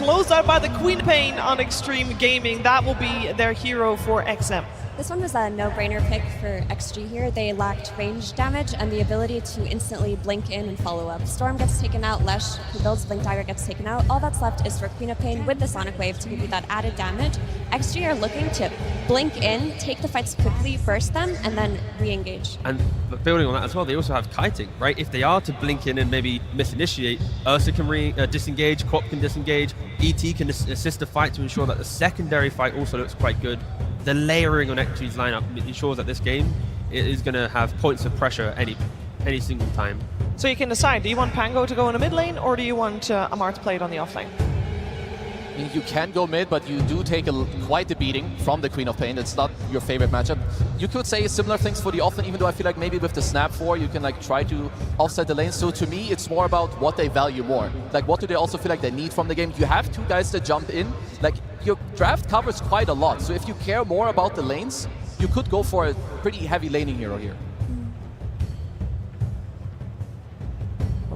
closed out by the Queen of Pain on Extreme Gaming. That will be their hero for XM. This one was a no-brainer pick for XG here. They lacked range damage and the ability to instantly blink in and follow up. Storm gets taken out, Lesh, who builds Blink Dagger, gets taken out. All that's left is for Queen of Pain with the Sonic Wave to give you that added damage. XG are looking to blink in, take the fights quickly, burst them, and then re-engage. And building on that as well, they also have kiting, right? If they are to blink in and maybe misinitiate, Ursa can disengage, Quap can disengage, ET can assist the fight to ensure that the secondary fight also looks quite good. The layering on XG's lineup ensures that this game is going to have points of pressure any single time. So you can decide, do you want Pango to go in the mid lane, or do you want Ammar to play it on the off lane? I mean, you can go mid, but you do take quite a beating from the Queen of Pain. It's not your favorite matchup. You could say similar things for the offlane, even though I feel like maybe with the Snap 4, you can like try to offset the lanes. So to me, it's more about what they value more. Like, what do they also feel like they need from the game? You have two guys that jump in. Like, your draft covers quite a lot. So if you care more about the lanes, you could go for a pretty heavy laning hero here.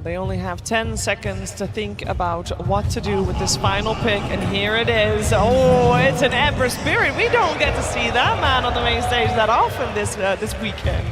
They only have 10 seconds to think about what to do with this final pick, and here it is. Oh, it's an Ember Spirit. We don't get to see that man on the main stage that often this weekend.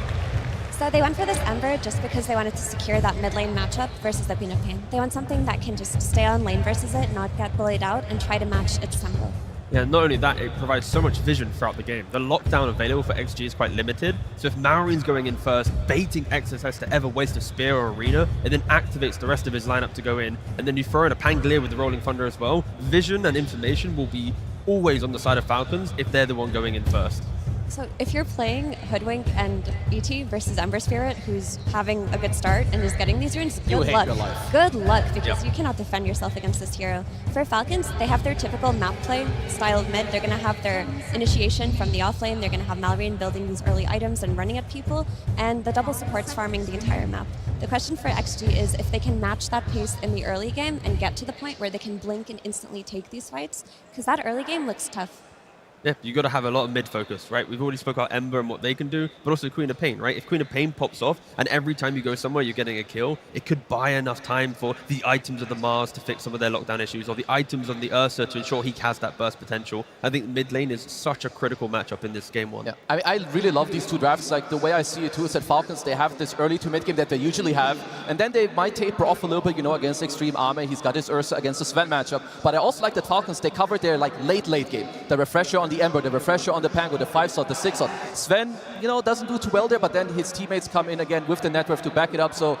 So they went for this Ember just because they wanted to secure that mid lane matchup versus the Queen of Pain. They want something that can just stay on lane versus it, not get bullied out, and try to match its tempo. Yeah, not only that, it provides so much vision throughout the game. The lockdown available for XG is quite limited, so if Malorine's going in first, baiting XSS to ever waste a spear or arena, it then activates the rest of his lineup to go in, and then you throw in a Pangolier with the Rolling Thunder as well. Vision and information will be always on the side of Falcons if they're the one going in first. So if you're playing Hoodwink and ET versus Ember Spirit, who's having a good start and is getting these runes, good luck. Good luck, because you cannot defend yourself against this hero. For Falcons, they have their typical map play style of mid. They're going to have their initiation from the offlane. They're going to have Malorine building these early items and running at people, and the double supports farming the entire map. The question for XG is if they can match that pace in the early game and get to the point where they can blink and instantly take these fights, because that early game looks tough. Yeah, you got to have a lot of mid focus, right? We've already spoke about Ember and what they can do, but also Queen of Pain, right? If Queen of Pain pops off and every time you go somewhere you're getting a kill, it could buy enough time for the items of the Mars to fix some of their lockdown issues, or the items on the Ursa to ensure he has that burst potential. I think mid lane is such a critical matchup in this game one. Yeah, I really love these two drafts. Like, the way I see it too is that Falcons, they have this early to mid game that they usually have, and then they might taper off a little bit, you know, against Extreme AME. He's got his Ursa against the Sven matchup, but I also like that Falcons, they covered their like late game. The refresher on the Ember, the refresher on the Pango, the 5-slot, the 6-slot. Sven, you know, doesn't do too well there, but then his teammates come in again with the network to back it up. So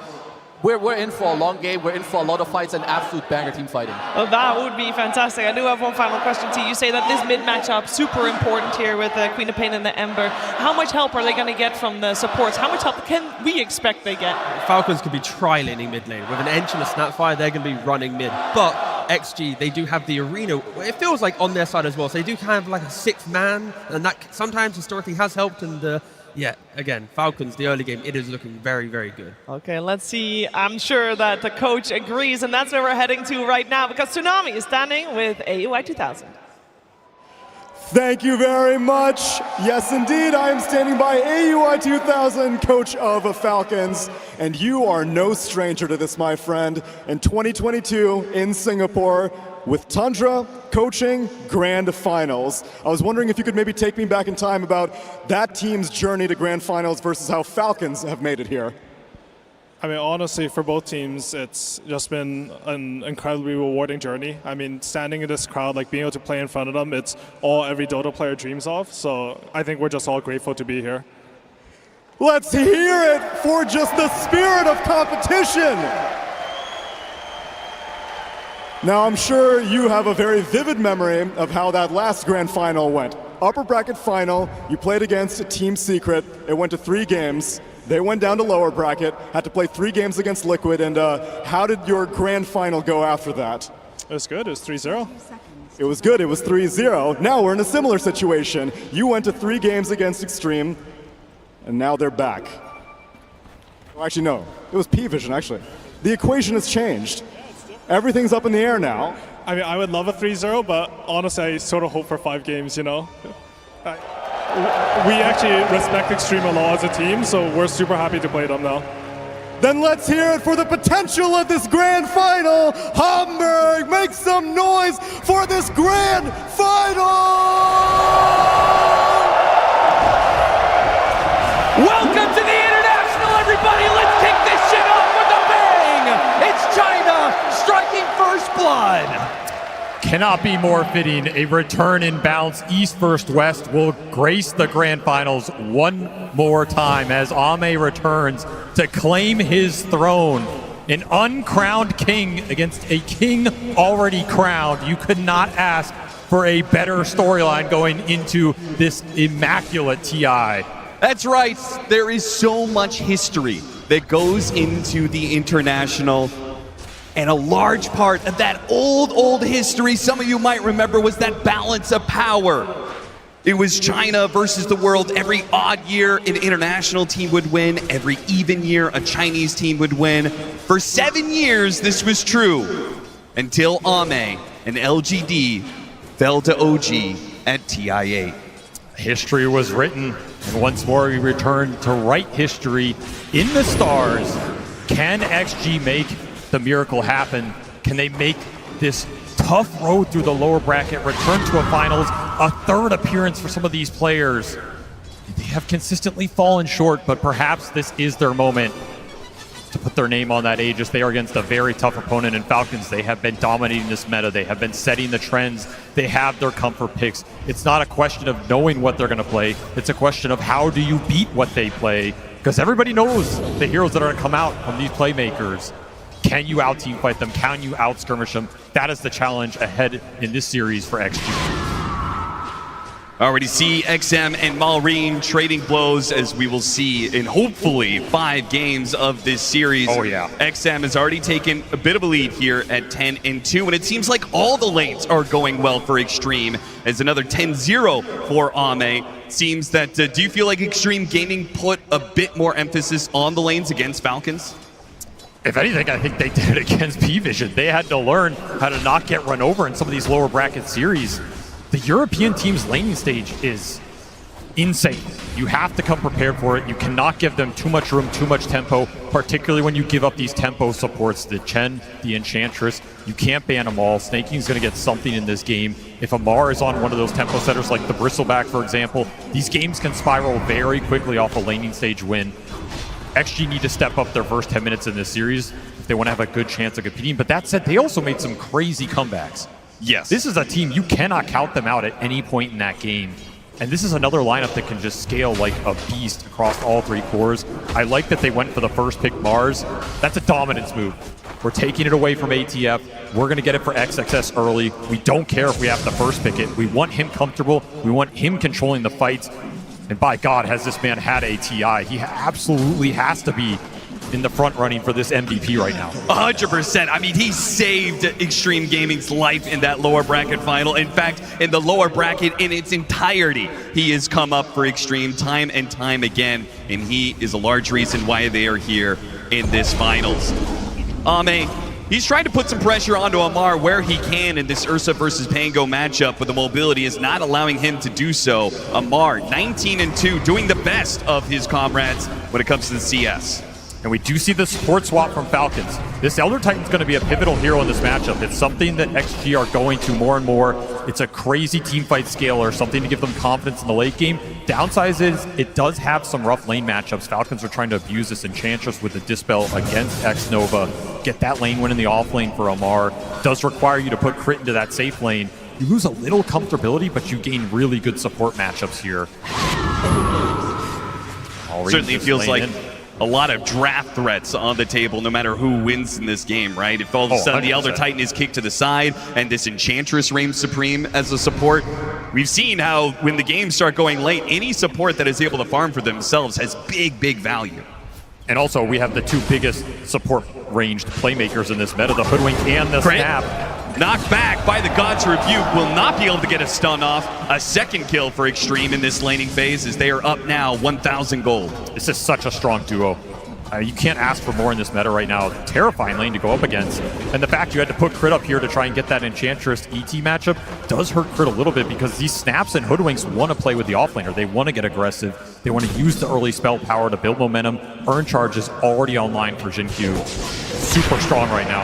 we're in for a long game. We're in for a lot of fights and absolute banger team fighting. Oh, that would be fantastic. I do have one final question to you. You say that this mid matchup super important here with the Queen of Pain and the Ember. How much help are they going to get from the supports? How much help can we expect they get? Falcons could be tri-laning mid lane. With an Ench and a Snapfire, they're going to be running mid. But XG, they do have the arena. It feels like on their side as well. So they do kind of like a sixth man, and that sometimes historically has helped. And yeah, again, Falcons, the early game, it is looking very, very good. Okay, let's see. I'm sure that the coach agrees, and that's where we're heading to right now, because Tsunami is standing with AUI 2000. Thank you very much. Yes, indeed, I am standing by AUI 2000, coach of Falcons, and you are no stranger to this, my friend. In 2022 in Singapore, with Tundra coaching Grand Finals. I was wondering if you could maybe take me back in time about that team's journey to Grand Finals versus how Falcons have made it here. I mean, honestly, for both teams, it's just been an incredibly rewarding journey. I mean, standing in this crowd, like being able to play in front of them, it's all every Dota player dreams of. So I think we're just all grateful to be here. Let's hear it for just the spirit of competition. Now, I'm sure you have a very vivid memory of how that last Grand Final went. Upper bracket final, you played against Team Secret. It went to 3 games. They went down to lower bracket, had to play 3 games against Liquid, and how did your grand final go after that? It was good. It was 3-0. It was good. It was 3-0. Now we're in a similar situation. You went to 3 games against Extreme, and now they're back. Well, actually, no. It was P-Vision, actually. The equation has changed. Everything's up in the air now. I mean, I would love a 3-0, but honestly, I sort of hope for 5 games, you know? We actually respect Extreme a lot as a team, so we're super happy to play them now. Then let's hear it for the potential of this grand final. Hamburg, make some noise for this grand final! Welcome to the International, everybody! Let's kick this shit off with a bang! It's China striking first blood! Cannot be more fitting. A return in bounce, East versus West, will grace the grand finals one more time as AME returns to claim his throne. An uncrowned king against a king already crowned. You could not ask for a better storyline going into this immaculate TI. That's right. There is so much history that goes into the International. And a large part of that old history, some of you might remember, was that balance of power. It was China versus the world. Every odd year, an international team would win. Every even year, a Chinese team would win. For 7 years, this was true, until AME and LGD fell to OG at TI8. History was written, and once more we return to write history in the stars. Can XG make the miracle happen? Can they make this tough road through the lower bracket, return to a finals, a third appearance for some of these players? They have consistently fallen short, but perhaps this is their moment to put their name on that Aegis. They are against a very tough opponent in Falcons. They have been dominating this meta. They have been setting the trends. They have their comfort picks. It's not a question of knowing what they're going to play. It's a question of how do you beat what they play, because everybody knows the heroes that are going to come out from these playmakers. Can you out-team fight them? Can you out-skirmish them? That is the challenge ahead in this series for XG. Already see XM and Malrine trading blows, as we will see in hopefully 5 games of this series. Oh yeah. XM has already taken a bit of a lead here at 10-2, and it seems like all the lanes are going well for Extreme, as another 10-0 for AME. Seems that, do you feel like Extreme Gaming put a bit more emphasis on the lanes against Falcons? If anything, I think they did it against P-Vision. They had to learn how to not get run over in some of these lower bracket series. The European team's laning stage is insane. You have to come prepared for it. You cannot give them too much room, too much tempo, particularly when you give up these tempo supports. The Chen, the Enchantress, you can't ban them all. Snaking's going to get something in this game. If Ammar is on one of those tempo setters like the Bristleback, for example, these games can spiral very quickly off a laning stage win. XG need to step up their first 10 minutes in this series if they want to have a good chance of competing. But that said, they also made some crazy comebacks. Yes. This is a team, you cannot count them out at any point in that game. And this is another lineup that can just scale like a beast across all 3 cores. I like that they went for the first pick Mars. That's a dominance move. We're taking it away from ATF. We're going to get it for XXS early. We don't care if we have to first pick it. We want him comfortable. We want him controlling the fights. And by God, has this man had a TI. He absolutely has to be in the front running for this MVP right now. 100%. I mean, he saved Extreme Gaming's life in that lower bracket final. In fact, in the lower bracket in its entirety, he has come up for Extreme time and time again, and he is a large reason why they are here in this finals. AME, he's trying to put some pressure onto Ammar where he can in this Ursa versus Pango matchup, but the mobility is not allowing him to do so. Ammar, 19-2, doing the best of his comrades when it comes to the CS. And we do see the support swap from Falcons. This Elder Titan's going to be a pivotal hero in this matchup. It's something that XG are going to more and more. It's a crazy teamfight scaler, something to give them confidence in the late game. Downside is it does have some rough lane matchups. Falcons are trying to abuse this Enchantress with the Dispel against X-Nova. Get that lane win in the off lane for Ammar. Does require you to put crit into that safe lane. You lose a little comfortability, but you gain really good support matchups here. Certainly feels like a lot of draft threats on the table no matter who wins in this game, right? If all of a sudden 100%. the Elder Titan is kicked to the side and this Enchantress reigns supreme as a support, we've seen how when the games start going late, any support that is able to farm for themselves has big value. And also, we have the 2 biggest support ranged playmakers in this meta, the Hoodwink and the Snap. Knocked back by the God's Rebuke, will not be able to get a stun off. A second kill for Extreme in this laning phase as they are up now 1,000 gold. This is such a strong duo. You can't ask for more in this meta right now. Terrifying lane to go up against. And the fact you had to put Crit up here to try and get that Enchantress ET matchup does hurt Crit a little bit, because these Snaps and Hoodwinks want to play with the offlaner. They want to get aggressive. They want to use the early spell power to build momentum. Burn charge is already online for Jin-Q. Super strong right now.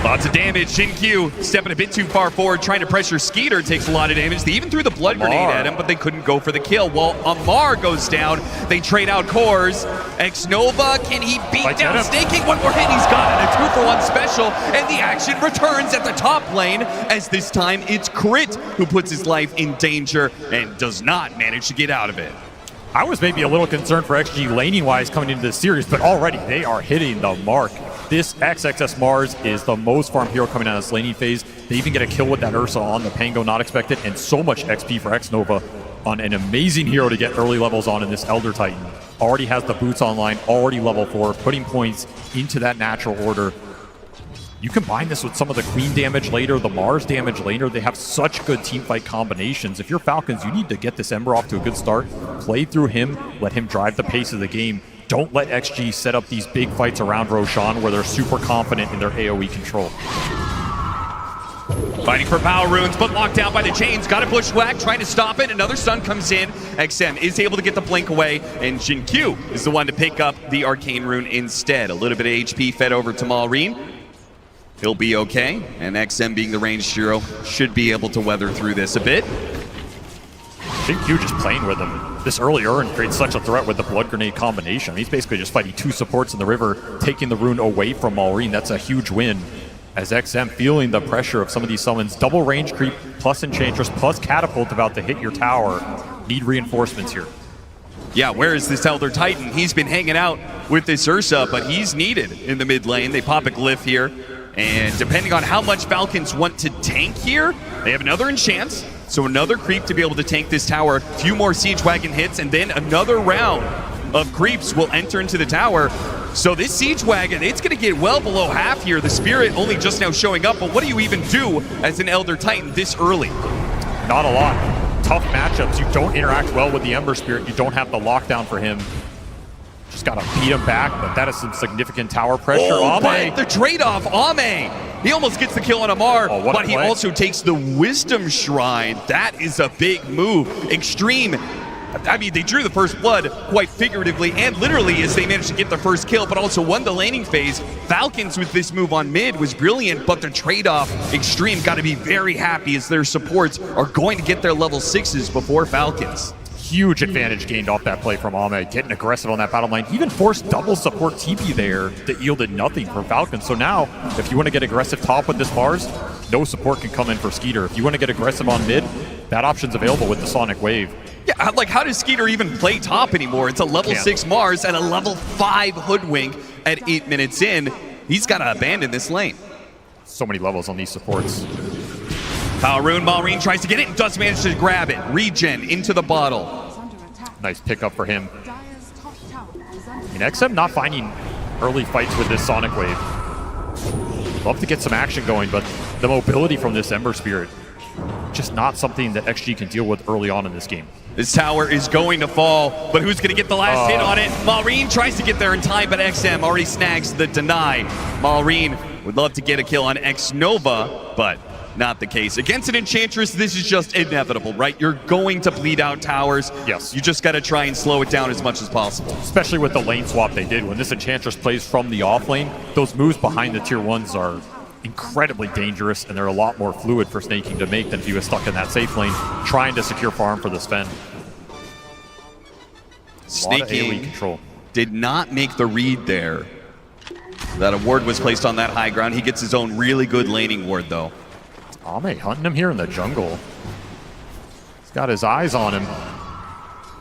Lots of damage. Jin-Q stepping a bit too far forward, trying to pressure Skeeter, takes a lot of damage. They even threw the blood grenade at him, but they couldn't go for the kill. While Ammar goes down, they trade out cores. X-Nova, can he beat down Snaking? One more hit, he's got it. A 2-for-1 special, and the action returns at the top lane, as this time it's Crit who puts his life in danger and does not manage to get out of it. I was maybe a little concerned for XG laning-wise coming into this series, but already they are hitting the mark. This XXS Mars is the most farm hero coming out of this laning phase. They even get a kill with that Ursa on the Pango, not expected, and so much XP for X-Nova on an amazing hero to get early levels on in this Elder Titan. Already has the boots online, already level 4, putting points into that natural order. You combine this with some of the Queen damage later, the Mars damage later. They have such good teamfight combinations. If you're Falcons, you need to get this Ember off to a good start. Play through him, let him drive the pace of the game. Don't let XG set up these big fights around Roshan where they're super confident in their AoE control. Fighting for power runes, but locked down by the chains. Got a bushwhack, trying to stop it. Another stun comes in. XM is able to get the blink away, and Jin-Q is the one to pick up the arcane rune instead. A little bit of HP fed over to Malrine. He'll be okay, and XM being the ranged hero should be able to weather through this a bit. Jin-Q just playing with him. This early Urn creates such a threat with the blood grenade combination. He's basically just fighting 2 supports in the river, taking the rune away from Malrine. That's a huge win. As XM feeling the pressure of some of these summons. Double range creep, plus Enchantress, plus Catapult about to hit your tower. Need reinforcements here. Yeah, where is this Elder Titan? He's been hanging out with this Ursa, but he's needed in the mid lane. They pop a glyph here, and depending on how much Falcons want to tank here, they have another enchant. So another creep to be able to tank this tower. A few more Siege Wagon hits, and then another round of creeps will enter into the tower. So this Siege Wagon, it's going to get well below half here. The Spirit only just now showing up, but what do you even do as an Elder Titan this early? Not a lot. Tough matchups. You don't interact well with the Ember Spirit. You don't have the lockdown for him. Just got to beat him back, but that is some significant tower pressure. Oh, but the trade-off, Ame. He almost gets the kill on Ammar, but he also takes the Wisdom Shrine. That is a big move. Extreme. I mean, they drew the first blood quite figuratively and literally as they managed to get the first kill, but also won the laning phase. Falcons with this move on mid was brilliant, but the trade-off, Extreme got to be very happy as their supports are going to get their level 6s before Falcons. Huge advantage gained off that play from Ame, getting aggressive on that battle line. Even forced double support TP there that yielded nothing for Falcons. So now, if you want to get aggressive top with this Mars, no support can come in for Skeeter. If you want to get aggressive on mid, that option's available with the Sonic Wave. Yeah, like how does Skeeter even play top anymore? It's a level 6 Mars and a level 5 Hoodwink at 8 minutes in. He's got to abandon this lane. So many levels on these supports. Power Rune, Malrine tries to get it and does manage to grab it. Regen into the bottle. Nice pickup for him. I mean, XM not finding early fights with this Sonic Wave. Love to get some action going, but the mobility from this Ember Spirit, just not something that XG can deal with early on in this game. This tower is going to fall, but who's going to get the last hit on it? Malrine tries to get there in time, but XM already snags the deny. Malrine would love to get a kill on X-Nova, but not the case. Against an Enchantress, this is just inevitable, right? You're going to bleed out towers. Yes. You just got to try and slow it down as much as possible. Especially with the lane swap they did. When this Enchantress plays from the off lane, those moves behind the tier 1s are incredibly dangerous, and they're a lot more fluid for Snaking to make than if he was stuck in that safe lane trying to secure farm for the Sven. Snaking control did not make the read there. That a ward was placed on that high ground. He gets his own really good laning ward, though. Ame hunting him here in the jungle. He's got his eyes on him.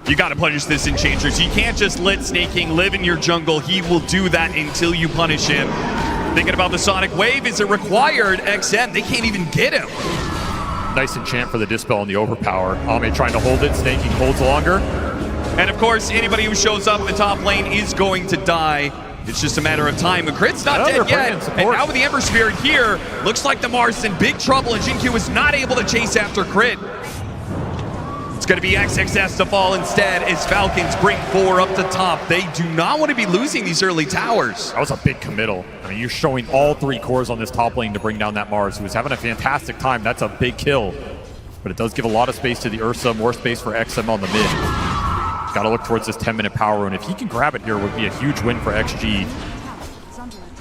You got to punish this Enchantress. You can't just let Snaking live in your jungle. He will do that until you punish him. Thinking about the Sonic Wave, is it required? XM, they can't even get him. Nice enchant for the Dispel and the Overpower. Ame trying to hold it, Snaking holds longer. And of course, anybody who shows up in the top lane is going to die. It's just a matter of time. And Crit's not dead yet. And now with the Ember Spirit here, looks like the Mars is in big trouble, and Jin-Q is not able to chase after Crit. It's going to be XXS to fall instead as Falcons bring 4 up to top. They do not want to be losing these early towers. That was a big committal. I mean, you're showing all 3 cores on this top lane to bring down that Mars, who is having a fantastic time. That's a big kill. But it does give a lot of space to the Ursa, more space for XM on the mid. Got to look towards this 10-minute power rune. If he can grab it here, it would be a huge win for XG.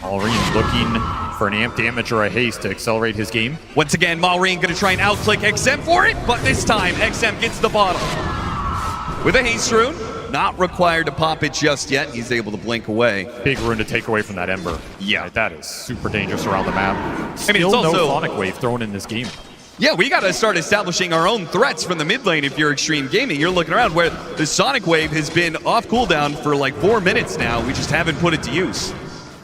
Malrine looking for an amp damage or a haste to accelerate his game. Once again, Malrine going to try and outclick XM for it, but this time XM gets the bottle. With a haste rune, not required to pop it just yet. He's able to blink away. Big rune to take away from that Ember. Yeah. Right, that is super dangerous around the map. I mean, it's also no Sonic Wave thrown in this game. Yeah, we got to start establishing our own threats from the mid lane if you're Extreme Gaming. You're looking around where the Sonic Wave has been off cooldown for like 4 minutes now. We just haven't put it to use.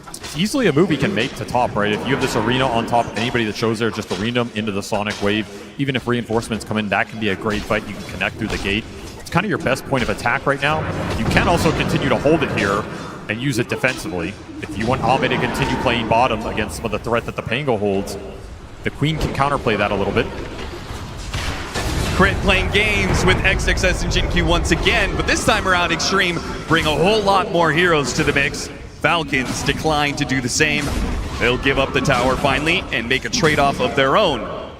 It's easily a move he can make to top, right? If you have this arena on top, anybody that shows there, just arena them into the Sonic Wave. Even if reinforcements come in, that can be a great fight. You can connect through the gate. It's kind of your best point of attack right now. You can also continue to hold it here and use it defensively. If you want AME to continue playing bottom against some of the threat that the Pango holds, the Queen can counterplay that a little bit. Crit playing games with XXS and Jin-Q once again, but this time around Extreme bring a whole lot more heroes to the mix. Falcons decline to do the same. They'll give up the tower finally and make a trade-off of their own. A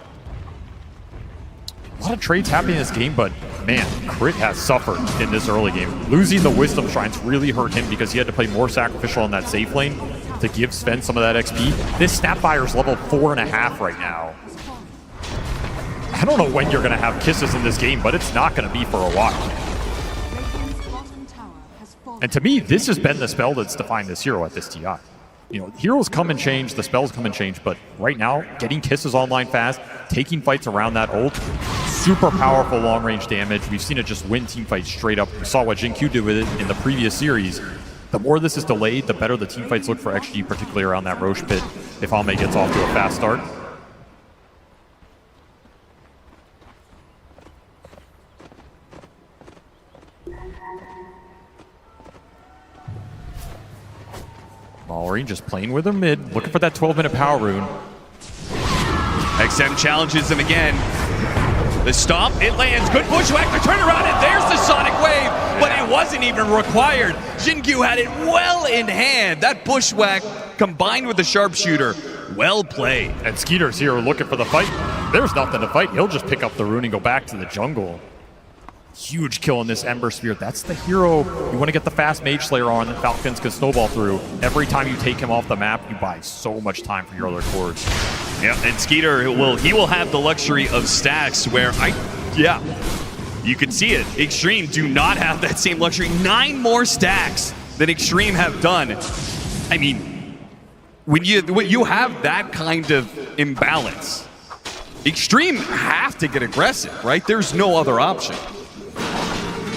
lot of trades happening in this game, but man, Crit has suffered in this early game. Losing the Wisdom Shrines really hurt him because he had to play more sacrificial on that safe lane to give Sven some of that XP. This Snapfire's level 4.5 right now. I don't know when you're going to have kisses in this game, but it's not going to be for a while. And to me, this has been the spell that's defined this hero at this TI. You know, heroes come and change, the spells come and change, but right now, getting kisses online fast, taking fights around that ult, super powerful long-range damage. We've seen it just win team fights straight up. We saw what Jin-Q did with it in the previous series. The more this is delayed, the better the team fights look for XG, particularly around that Roche pit, if AME gets off to a fast start. Malrine just playing with her mid, looking for that 12-minute power rune. XM challenges him again. The stomp, it lands. Good bushwhack, the turnaround, and there's the Sonic Wave, but it wasn't even required. Jin-Q had it well in hand. That bushwhack combined with the sharpshooter, well played. And Skeeter's here looking for the fight. There's nothing to fight. He'll just pick up the rune and go back to the jungle. Huge kill in this Ember Sphere. That's the hero you want to get the fast Mage Slayer on that Falcons can snowball through. Every time you take him off the map, you buy so much time for your other cores. Yeah, and Skeeter will have the luxury of stacks where you can see it. Extreme do not have that same luxury. 9 more stacks than Extreme have done. I mean, when you have that kind of imbalance, Extreme have to get aggressive, right? There's no other option.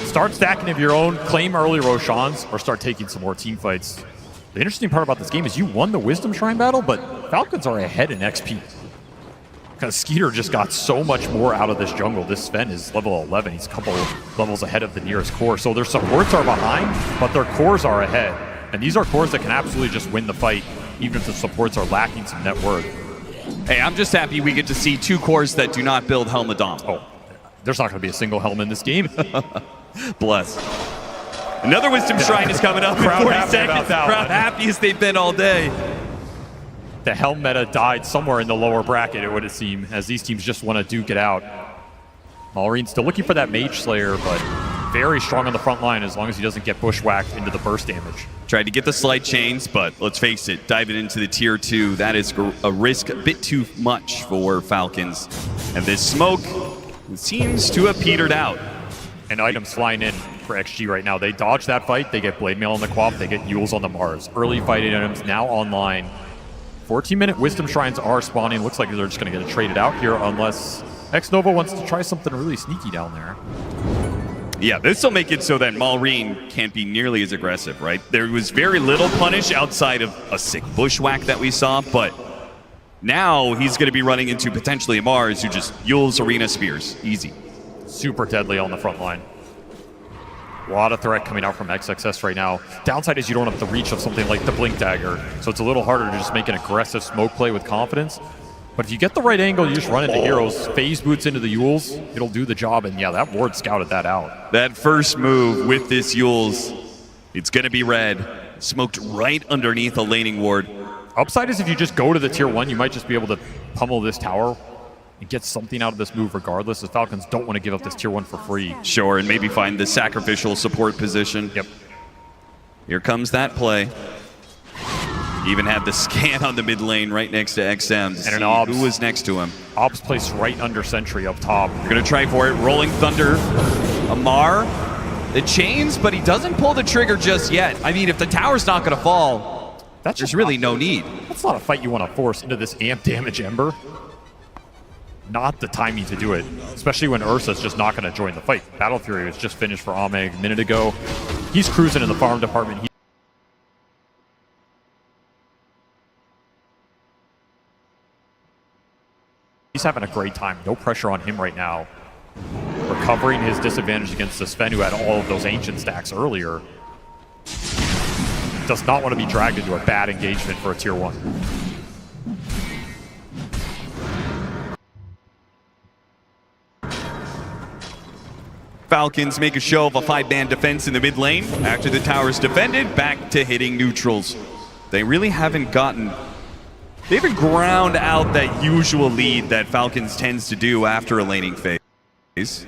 Start stacking of your own, claim early Roshans, or start taking some more team fights. The interesting part about this game is you won the Wisdom Shrine battle, but Falcons are ahead in XP. Because Skeeter just got so much more out of this jungle. This Sven is level 11. He's a couple levels ahead of the nearest core. So their supports are behind, but their cores are ahead. And these are cores that can absolutely just win the fight, even if the supports are lacking some net worth. Hey, I'm just happy we get to see 2 cores that do not build Helmadom. Oh, there's not going to be a single Helm in this game. Bless. Another Wisdom Shrine is coming up in 40 seconds. Crowd happiest they've been all day. The Helm meta died somewhere in the lower bracket, it would seem, as these teams just want to duke it out. Malrine's still looking for that Mage Slayer, but very strong on the front line as long as he doesn't get bushwhacked into the burst damage. Tried to get the slight chains, but let's face it, diving into the tier 2, that is a risk a bit too much for Falcons. And this smoke seems to have petered out. And items flying in for XG right now. They dodge that fight, they get Blade Mail on the Quap, they get Yules on the Mars. Early fighting items now online. 14-minute Wisdom Shrines are spawning. Looks like they're just going to get it traded out here unless X-Nova wants to try something really sneaky down there. Yeah, this will make it so that Malrine can't be nearly as aggressive, right? There was very little punish outside of a sick bushwhack that we saw, but now he's going to be running into potentially Ammars who just Yules Arena Spears. Easy. Super deadly on the front line. A lot of threat coming out from XXS right now. Downside is you don't have the reach of something like the Blink Dagger, so it's a little harder to just make an aggressive smoke play with confidence. But if you get the right angle, you just run into heroes, phase boots into the Yules, it'll do the job. And yeah, that ward scouted that out. That first move with this Yules, it's going to be red. Smoked right underneath a laning ward. Upside is if you just go to the tier 1, you might just be able to pummel this tower and get something out of this move regardless. The Falcons don't want to give up this tier 1 for free. Sure, and maybe find the sacrificial support position. Yep. Here comes that play. Even had the scan on the mid lane right next to XM to and see who was next to him. Ops placed right under Sentry up top. They're going to try for it. Rolling Thunder. Ammar. The chains, but he doesn't pull the trigger just yet. I mean, if the tower's not going to fall, there's really no need. That's not a fight you want to force into this amp damage Ember. Not the timing to do it, especially when Ursa's just not going to join the fight. Battle Fury was just finished for AME a minute ago. He's cruising in the farm department. He's having a great time. No pressure on him right now. Recovering his disadvantage against the Sven, who had all of those ancient stacks earlier. Does not want to be dragged into a bad engagement for a tier 1. Falcons make a show of a 5-man defense in the mid lane. After the tower's defended, back to hitting neutrals. They really haven't gotten... They haven't ground out that usual lead that Falcons tends to do after a laning phase.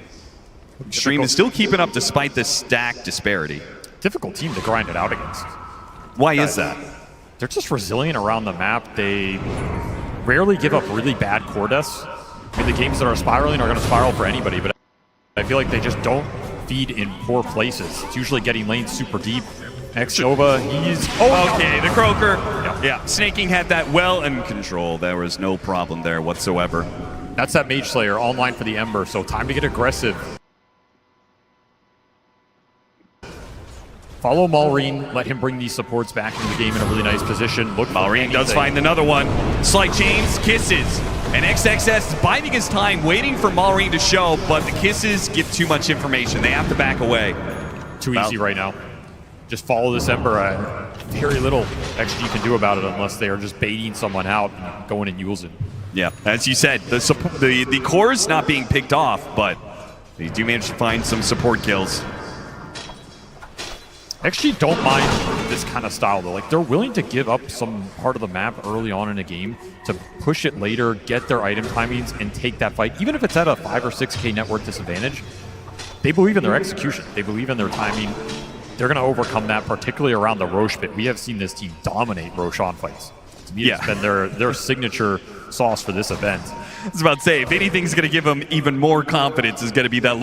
Extreme is still keeping up despite the stack disparity. Difficult team to grind it out against. Why is that? They're just resilient around the map. They rarely give up really bad core deaths. I mean, the games that are spiraling are going to spiral for anybody, but I feel like they just don't feed in poor places. It's usually getting lanes super deep. X-Nova, he's... Oh, okay, the Croaker. Yeah, Snaking had that well in control. There was no problem there whatsoever. That's that Mage Slayer online for the Ember, so time to get aggressive. Follow Malrine, let him bring these supports back into the game in a really nice position. Look, Malrine does find another one. Slight chains, kisses. And XXS is biding his time, waiting for Malrine to show, but the kisses give too much information. They have to back away. Too easy right now. Just follow this Ember. Very little XG can do about it unless they are just baiting someone out and going and using. Yeah, as you said, the core is not being picked off, but they do manage to find some support kills. XG don't mind this kind of style though. Like, they're willing to give up some part of the map early on in a game to push it later, get their item timings, and take that fight. Even if it's at a 5 or 6K network disadvantage, they believe in their execution. They believe in their timing. They're going to overcome that, particularly around the Roche pit. We have seen this team dominate Roshan fights. To me, it's been their signature sauce for this event. I was about to say, if anything's going to give them even more confidence, is going to be that